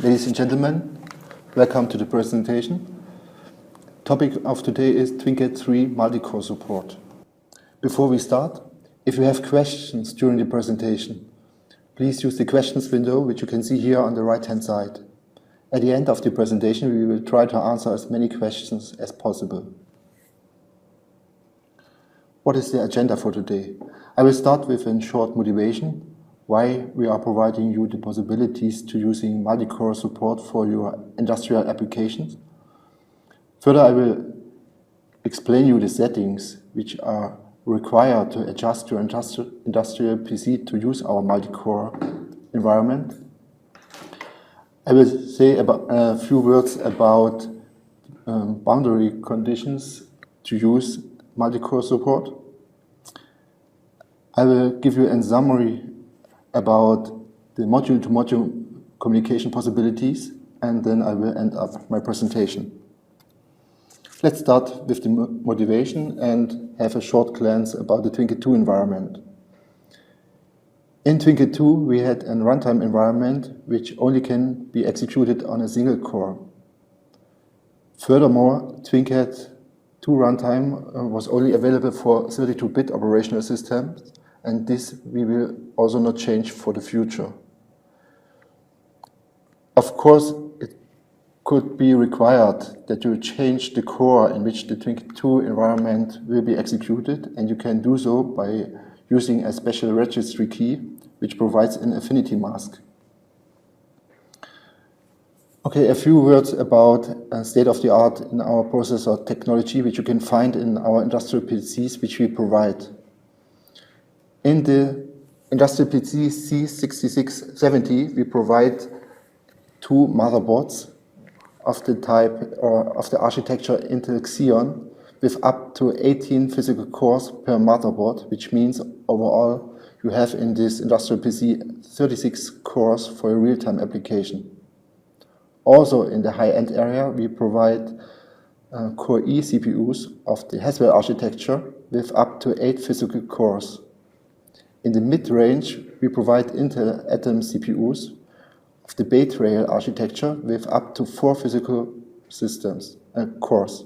Ladies and gentlemen, welcome to the presentation. Topic of today is TwinCAT 3 multi-core support. Before we start, if you have questions during the presentation, please use the questions window which you can see here on the right hand side. At the end of the presentation we will try to answer as many questions as possible. What is the agenda for today? I will start with a short motivation, why we are providing you the possibilities to using multi-core support for your industrial applications. Further, I will explain you the settings which are required to adjust your industrial PC to use our multi-core environment. I will say about a few words about boundary conditions to use multi-core support. I will give you a summary about the module-to-module communication possibilities, and then I will end up my presentation. Let's start with the motivation and have a short glance about the TwinCAT 2 environment. In TwinCAT 2 we had a runtime environment which only can be executed on a single core. Furthermore, TwinCAT 2 runtime was only available for 32-bit operational systems, and this we will also not change for the future. Of course, it could be required that you change the core in which the TwinCAT 2 environment will be executed, and you can do so by using a special registry key which provides an affinity mask. Okay, a few words about state-of-the-art in our processor technology which you can find in our industrial PCs which we provide. In the industrial PC C6670 we provide two motherboards of the type or of the architecture Intel Xeon with up to 18 physical cores per motherboard, which means overall you have in this industrial PC 36 cores for a real-time application. Also in the high-end area we provide Core E CPUs of the Haswell architecture with up to 8 physical cores. In the mid-range we provide Intel Atom CPUs of the Bay Trail architecture with up to 4 physical systems cores.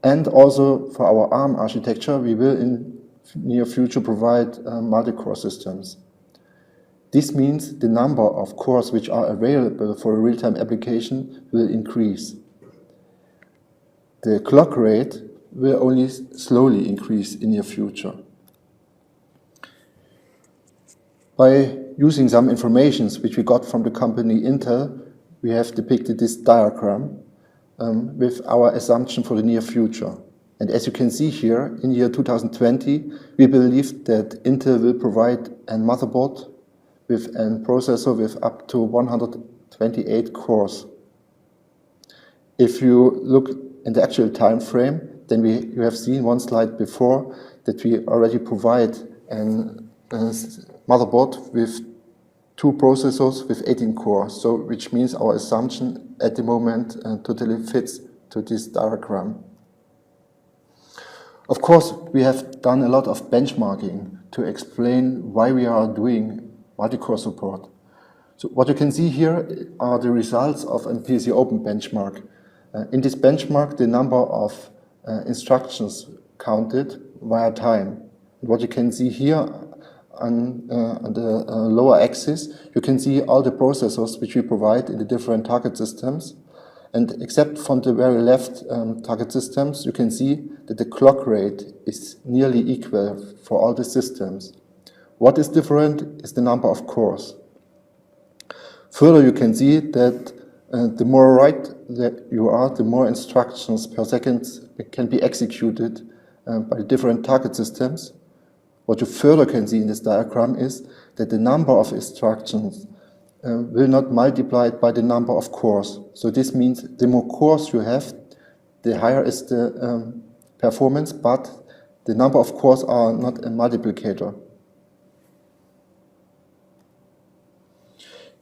And also for our ARM architecture we will in near future provide multi-core systems. This means the number of cores which are available for a real-time application will increase. The clock rate will only slowly increase in near future. By using some information which we got from the company Intel, we have depicted this diagram with our assumption for the near future. And as you can see here, in year 2020, we believe that Intel will provide a motherboard with a processor with up to 128 cores. If you look in the actual time frame, then you have seen one slide before that we already provide a motherboard with two processors with 18 cores, so which means our assumption at the moment totally fits to this diagram. Of course, we have done a lot of benchmarking to explain why we are doing multi-core support. So what you can see here are the results of a PLC Open benchmark. In this benchmark, the number of instructions counted via time. What you can see here on the lower axis, you can see all the processors which we provide in the different target systems. And except from the very left target systems, you can see that the clock rate is nearly equal for all the systems. What is different is the number of cores. Further, you can see that the more right that you are, the more instructions per second can be executed by the different target systems. What you further can see in this diagram is that the number of instructions will not multiply by the number of cores. So this means the more cores you have, the higher is the performance, but the number of cores are not a multiplicator.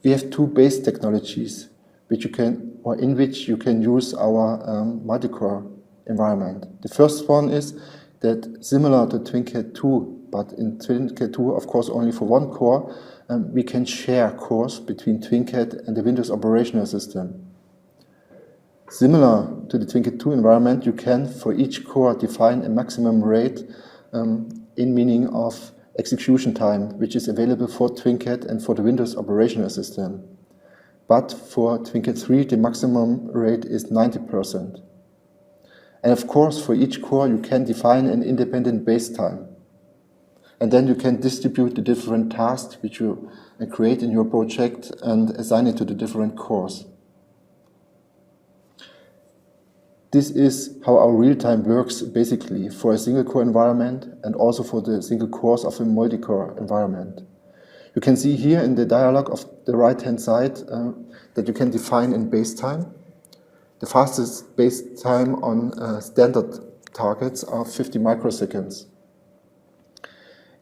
We have two base technologies which you can, or in which you can use our multi-core environment. The first one is that similar to TwinCAT 2 but in TwinCAT 2, of course, only for one core, we can share cores between TwinCAT and the Windows operational system. Similar to the TwinCAT 2 environment, you can, for each core, define a maximum rate in meaning of execution time, which is available for TwinCAT and for the Windows operational system. But for TwinCAT 3, the maximum rate is 90%. And of course, for each core, you can define an independent base time. And then you can distribute the different tasks which you create in your project and assign it to the different cores. This is how our real-time works basically for a single core environment and also for the single cores of a multi-core environment. You can see here in the dialog of the right-hand side that you can define in base time. The fastest base time on standard targets are 50 microseconds.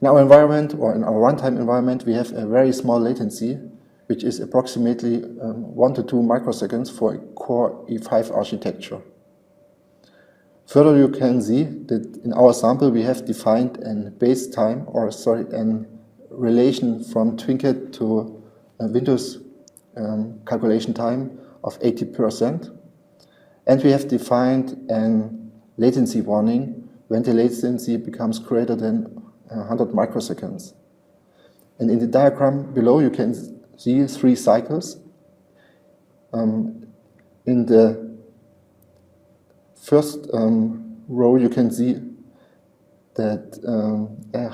In our environment, or in our runtime environment, we have a very small latency, which is approximately 1 to 2 microseconds for a Core E5 architecture. Further, you can see that in our sample we have defined a base time, a relation from TwinCAT to Windows calculation time of 80%. And we have defined a latency warning when the latency becomes greater than 100 microseconds. And in the diagram below you can see 3 cycles. In the first row you can see that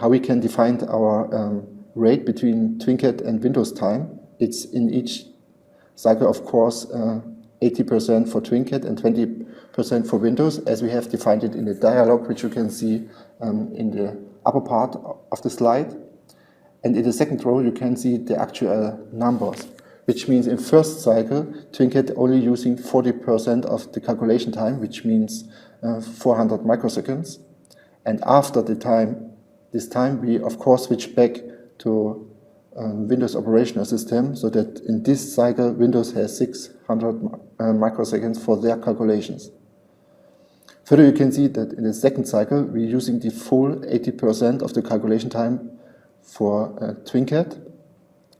how we can define our rate between TwinCAT and Windows time. It's in each cycle, of course, 80% for TwinCAT and 20% for Windows, as we have defined it in the dialog, which you can see in the upper part of the slide. And in the second row, you can see the actual numbers, which means in first cycle, TwinCAT only using 40% of the calculation time, which means 400 microseconds. And after this time, we of course switch back to Windows operational system, so that in this cycle, Windows has 600 microseconds for their calculations. Further, you can see that in the second cycle, we're using the full 80% of the calculation time for TwinCAT.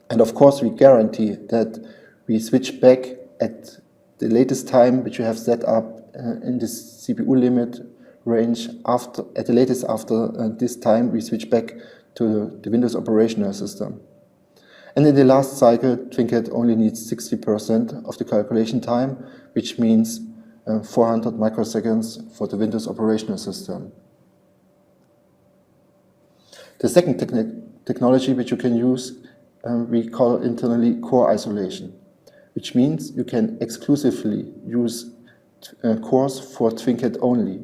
And of course, we guarantee that we switch back at the latest time which you have set up in this CPU limit range. At the latest after this time, we switch back to the Windows operational system. And in the last cycle, TwinCAT only needs 60% of the calculation time, which means 400 microseconds for the Windows operational system. The second technology which you can use, we call internally core isolation, which means you can exclusively use cores for TwinCAT only.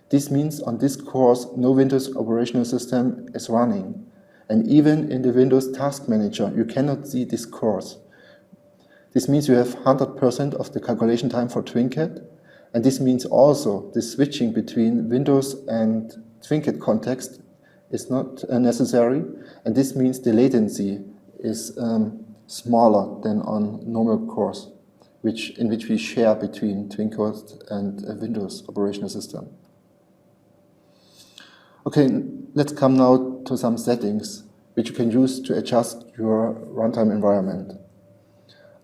This means on this cores, no Windows operational system is running. And even in the Windows Task Manager, you cannot see these cores. This means you have 100% of the calculation time for TwinCAT, and this means also the switching between Windows and TwinCAT context is not necessary, and this means the latency is smaller than on normal cores, in which we share between TwinCAT and a Windows operational system. Okay, let's come now to some settings which you can use to adjust your runtime environment.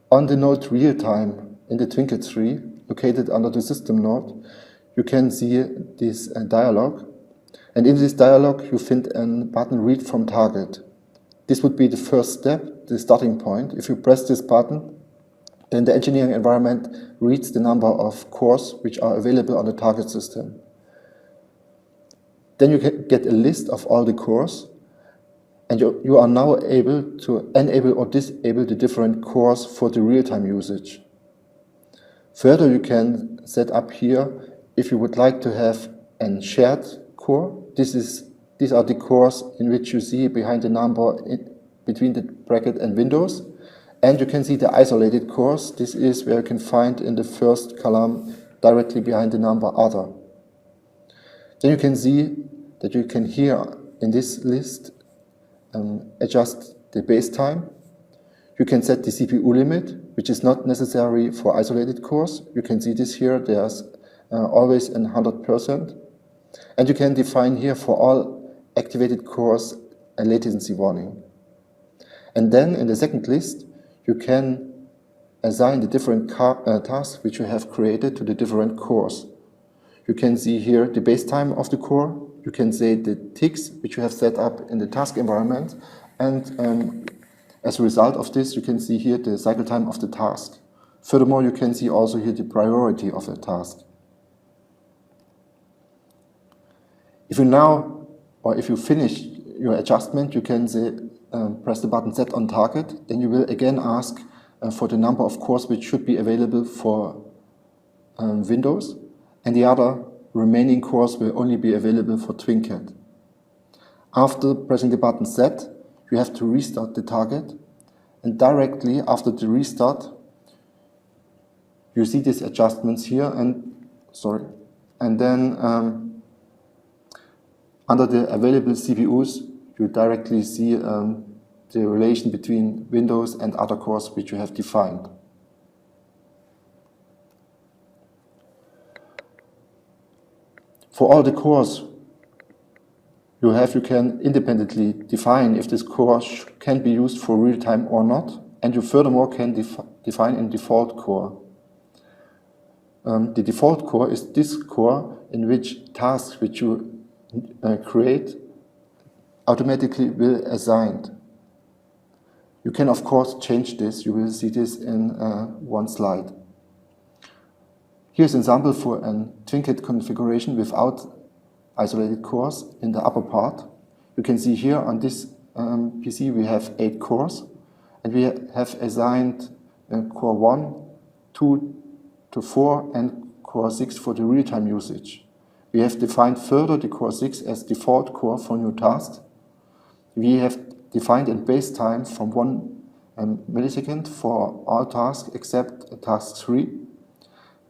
On the node real-time in the TwinCAT 3, located under the system node, you can see this dialog. And in this dialog, you find a button read from target. This would be the first step, the starting point. If you press this button, then the engineering environment reads the number of cores which are available on the target system. Then you can get a list of all the cores, and you are now able to enable or disable the different cores for the real-time usage. Further, you can set up here if you would like to have a shared core. These are the cores in which you see behind the number between the bracket and Windows. And you can see the isolated cores. This is where you can find in the first column directly behind the number other. Then you can see that you can here in this list adjust the base time. You can set the CPU limit, which is not necessary for isolated cores. You can see this here, there's always 100%. And you can define here for all activated cores a latency warning. And then in the second list, you can assign the different tasks which you have created to the different cores. You can see here the base time of the core. You can say the ticks which you have set up in the task environment. And as a result of this, you can see here the cycle time of the task. Furthermore, you can see also here the priority of a task. If you now, or if you finish your adjustment, you can say, press the button Set on Target. Then you will again ask for the number of cores which should be available for Windows, and the other remaining cores will only be available for TwinCAT. After pressing the button Set, you have to restart the target, and directly after the restart, you see these adjustments here, and then under the available CPUs, you directly see the relation between Windows and other cores which you have defined. For all the cores you can independently define if this core can be used for real time or not, and you furthermore can define a default core. The default core is this core in which tasks which you create automatically will assigned. You can of course change this. You will see this in one slide. Here's an example for a TwinCAT configuration without isolated cores in the upper part. You can see here on this PC we have 8 cores, and we have assigned core 1, 2 to 4 and core 6 for the real-time usage. We have defined further the core 6 as default core for new tasks. We have defined a base time from 1 millisecond for all tasks except task 3.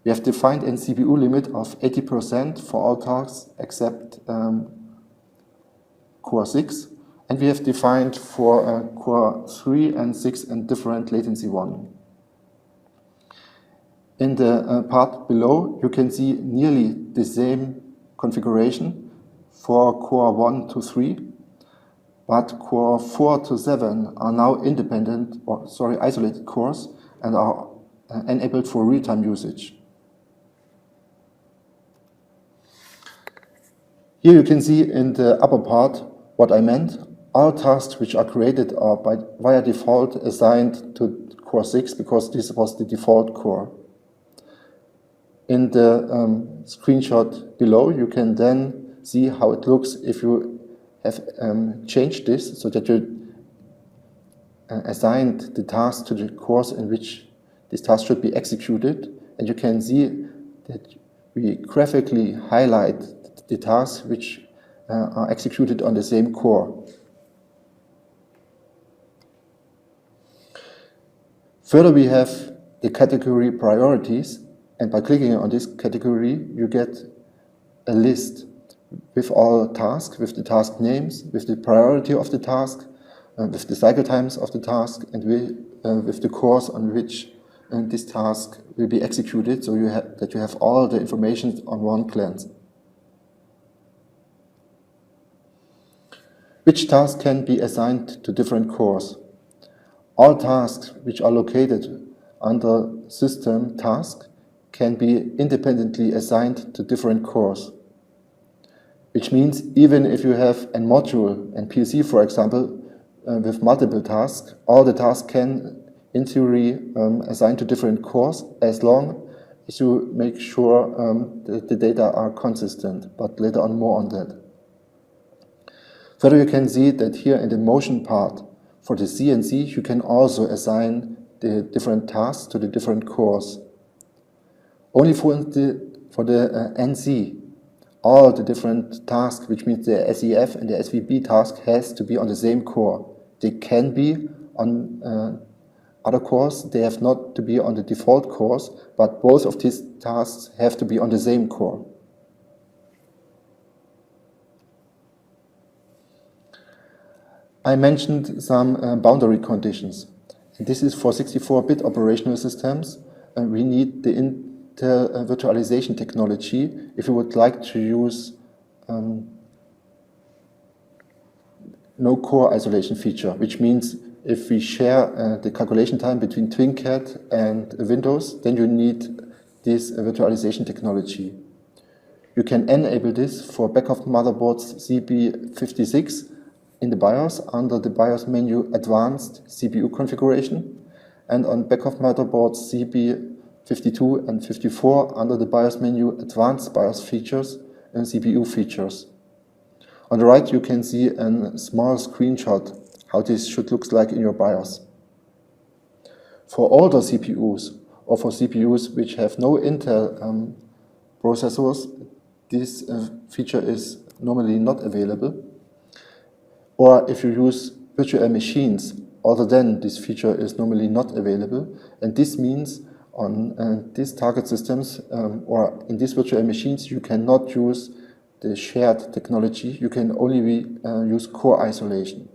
We have defined a CPU limit of 80% for all tasks except core 6. And we have defined for core 3 and 6 a different latency warning. In the part below, you can see nearly the same configuration for core 1 to 3, but core 4 to 7 are now isolated cores and are enabled for real-time usage. Here you can see in the upper part what I meant. All tasks which are created are via default assigned to core 6 because this was the default core. In the screenshot below, you can then see how it looks if you have changed this so that you assigned the task to the cores in which this task should be executed. And you can see that we graphically highlight the tasks which are executed on the same core. Further, we have the category priorities, and by clicking on this category, you get a list with all tasks, with the task names, with the priority of the task, with the cycle times of the task, and with the cores on which this task will be executed, so that you have all the information on one glance. Which tasks can be assigned to different cores? All tasks which are located under System Task can be independently assigned to different cores. Which means even if you have a module and PLC, for example, with multiple tasks, all the tasks can, in theory, assign to different cores as long as you make sure that the data are consistent, but later on more on that. Further, you can see that here in the motion part, for the CNC, you can also assign the different tasks to the different cores. Only for the NC, all the different tasks, which means the SEF and the SVB task, has to be on the same core. They can be on other cores, they have not to be on the default cores, but both of these tasks have to be on the same core. I mentioned some boundary conditions. And this is for 64-bit operational systems, and we need the Intel virtualization technology if you would like to use no core isolation feature, which means if we share the calculation time between TwinCAT and Windows, then you need this virtualization technology. You can enable this for back-of motherboards CB56 in the BIOS under the BIOS menu Advanced CPU Configuration, and on back-of motherboards CB52 and 54 under the BIOS menu Advanced BIOS Features and CPU Features. On the right you can see a small screenshot how this should look like in your BIOS. For older CPUs or for CPUs which have no Intel processors, this feature is normally not available. Or if you use virtual machines, other than this feature is normally not available. And this means on these target systems or in these virtual machines, you cannot use the shared technology. You can only use core isolation.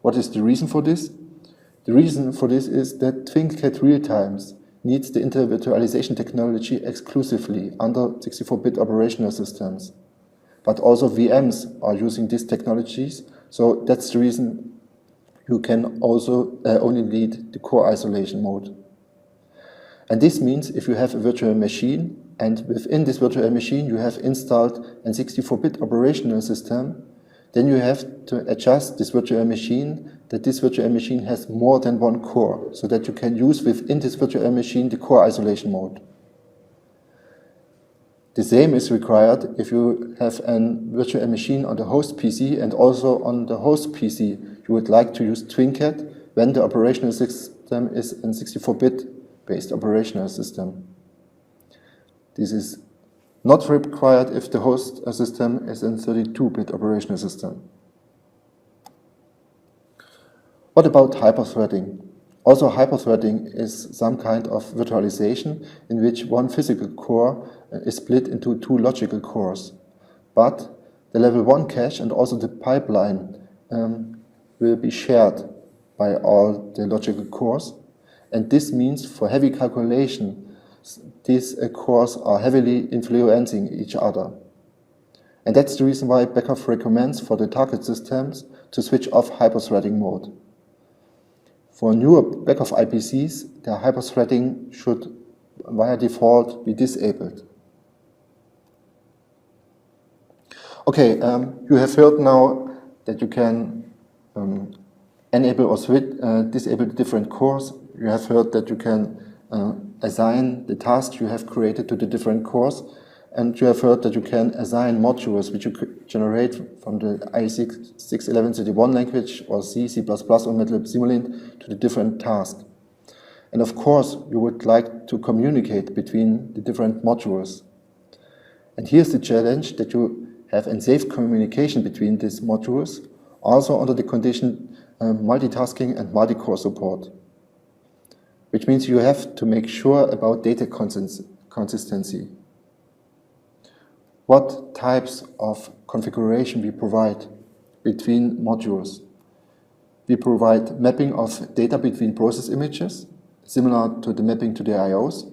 What is the reason for this? The reason for this is that TwinCAT Realtimes needs the Intel virtualization technology exclusively under 64-bit operational systems. But also VMs are using these technologies, so that's the reason you can also only need the core isolation mode. And this means if you have a virtual machine, and within this virtual machine you have installed a 64-bit operational system, then you have to adjust this virtual machine that this virtual machine has more than one core, so that you can use within this virtual machine the core isolation mode. The same is required if you have a virtual machine on the host PC, and also on the host PC you would like to use TwinCAT when the operational system is a 64-bit based operational system. This is not required if the host system is a 32-bit operational system. What about hyperthreading? Also, hyperthreading is some kind of virtualization in which one physical core is split into two logical cores. But the level 1 cache and also the pipeline will be shared by all the logical cores. And this means for heavy calculation, these cores are heavily influencing each other. And that's the reason why Beckhoff recommends for the target systems to switch off hyperthreading mode. For newer Beckhoff IPCs, the hyperthreading should, via default, be disabled. Okay, you have heard now that you can enable or disable the different cores. You have heard that you can assign the tasks you have created to the different cores. And you have heard that you can assign modules which you could generate from the IEC 61131 language or C, C++, or MATLAB Simulink to the different tasks. And of course, you would like to communicate between the different modules. And here's the challenge, that you have a safe communication between these modules, also under the condition multitasking and multi-core support. Which means you have to make sure about data consistency. What types of configuration we provide between modules? We provide mapping of data between process images, similar to the mapping to the IOs.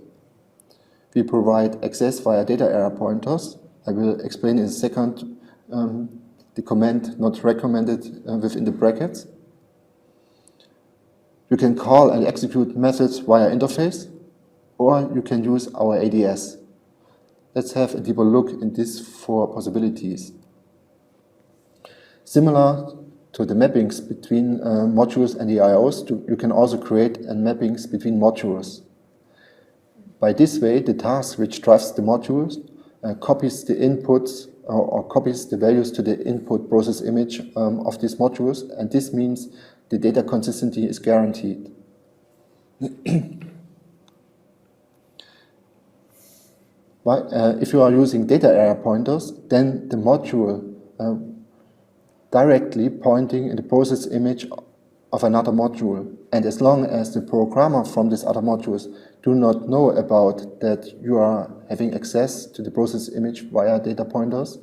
We provide access via data area pointers. I will explain in a second the command not recommended within the brackets. You can call and execute methods via interface, or you can use our ADS. Let's have a deeper look in these four possibilities. Similar to the mappings between modules and the IOs, you can also create mappings between modules. By this way, the task which drives the modules copies the inputs or copies the values to the input process image of these modules, and this means the data consistency is guaranteed. If you are using data area pointers, then the module directly pointing in the process image of another module. And as long as the programmer from these other modules do not know about that you are having access to the process image via data pointers,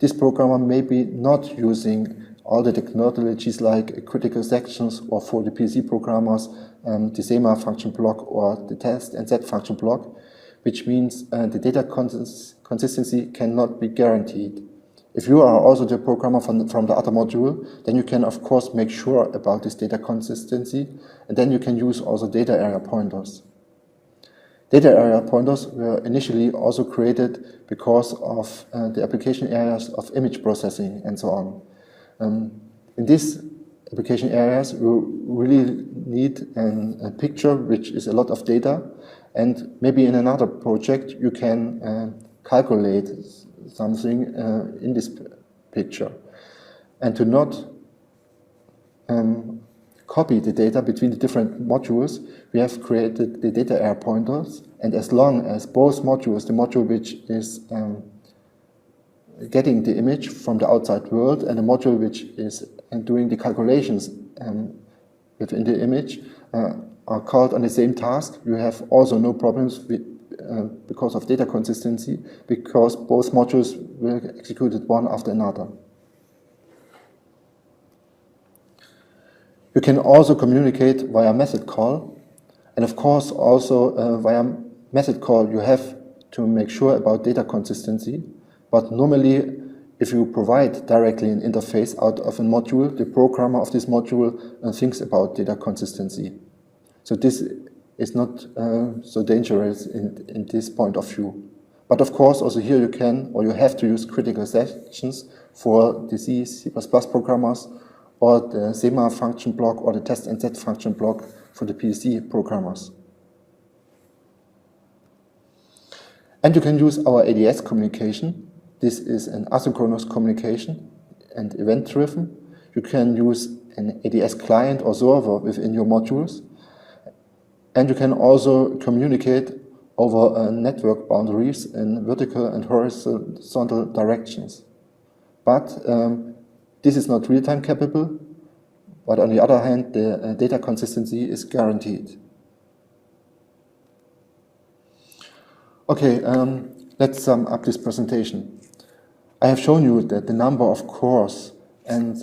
this programmer may be not using all the technologies like critical sections, or for the PC programmers, the SEMA function block or the test and set function block, which means the data consistency cannot be guaranteed. If you are also the programmer from the other module, then you can of course make sure about this data consistency, and then you can use also data area pointers. Data area pointers were initially also created because of the application areas of image processing and so on. In these application areas, you really need a picture which is a lot of data, and maybe in another project you can calculate something in this picture. And to not copy the data between the different modules, we have created the data area pointers, and as long as both modules, the module which is getting the image from the outside world and the module which is doing the calculations within the image are called on the same task, you have also no problems with, because of data consistency, because both modules will be executed one after another. You can also communicate via method call, and of course also via method call you have to make sure about data consistency, but normally if you provide directly an interface out of a module, the programmer of this module thinks about data consistency. So this is not so dangerous in this point of view. But of course also here you can or you have to use critical sections for the C++ programmers, or the SEMA function block or the test and set function block for the PLC programmers. And you can use our ADS communication. This is an asynchronous communication and event-driven. You can use an ADS client or server within your modules. And you can also communicate over network boundaries in vertical and horizontal directions. But this is not real-time capable, but on the other hand, the data consistency is guaranteed. Okay, let's sum up this presentation. I have shown you that the number of cores and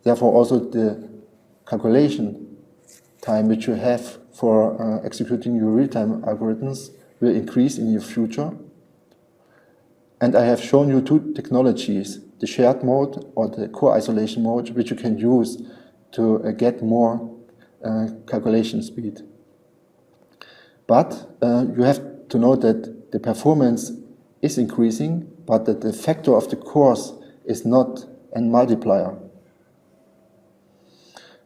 therefore also the calculation time which you have for executing your real-time algorithms will increase in your future. And I have shown you two technologies, the shared mode or the core isolation mode, which you can use to get more calculation speed. But you have to know that the performance is increasing, but that the factor of the cores is not a multiplier.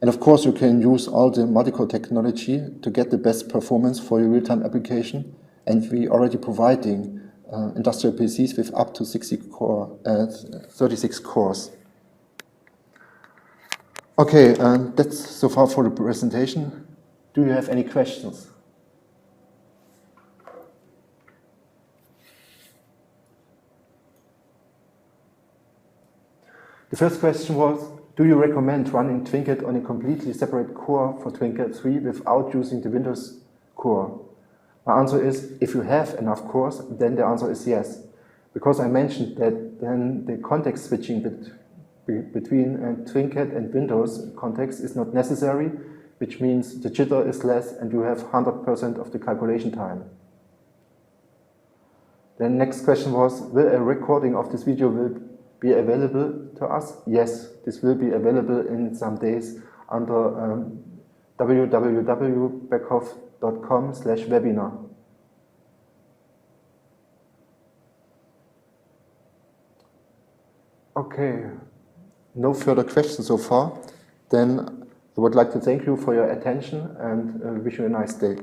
And of course you can use all the multi-core technology to get the best performance for your real-time application, and we already providing industrial PCs with up to 36 cores. Okay, that's so far for the presentation. Do you have any questions? The first question was, do you recommend running TwinCAT on a completely separate core for TwinCAT 3 without using the Windows core? My answer is, if you have enough cores, then the answer is yes. Because I mentioned that then the context switching between TwinCAT and Windows context is not necessary, which means the jitter is less and you have 100% of the calculation time. The next question was, will a recording of this video will be available to us? Yes, this will be available in some days under www.beckhoff.com/webinar. Okay, no further questions so far. Then I would like to thank you for your attention and wish you a nice day.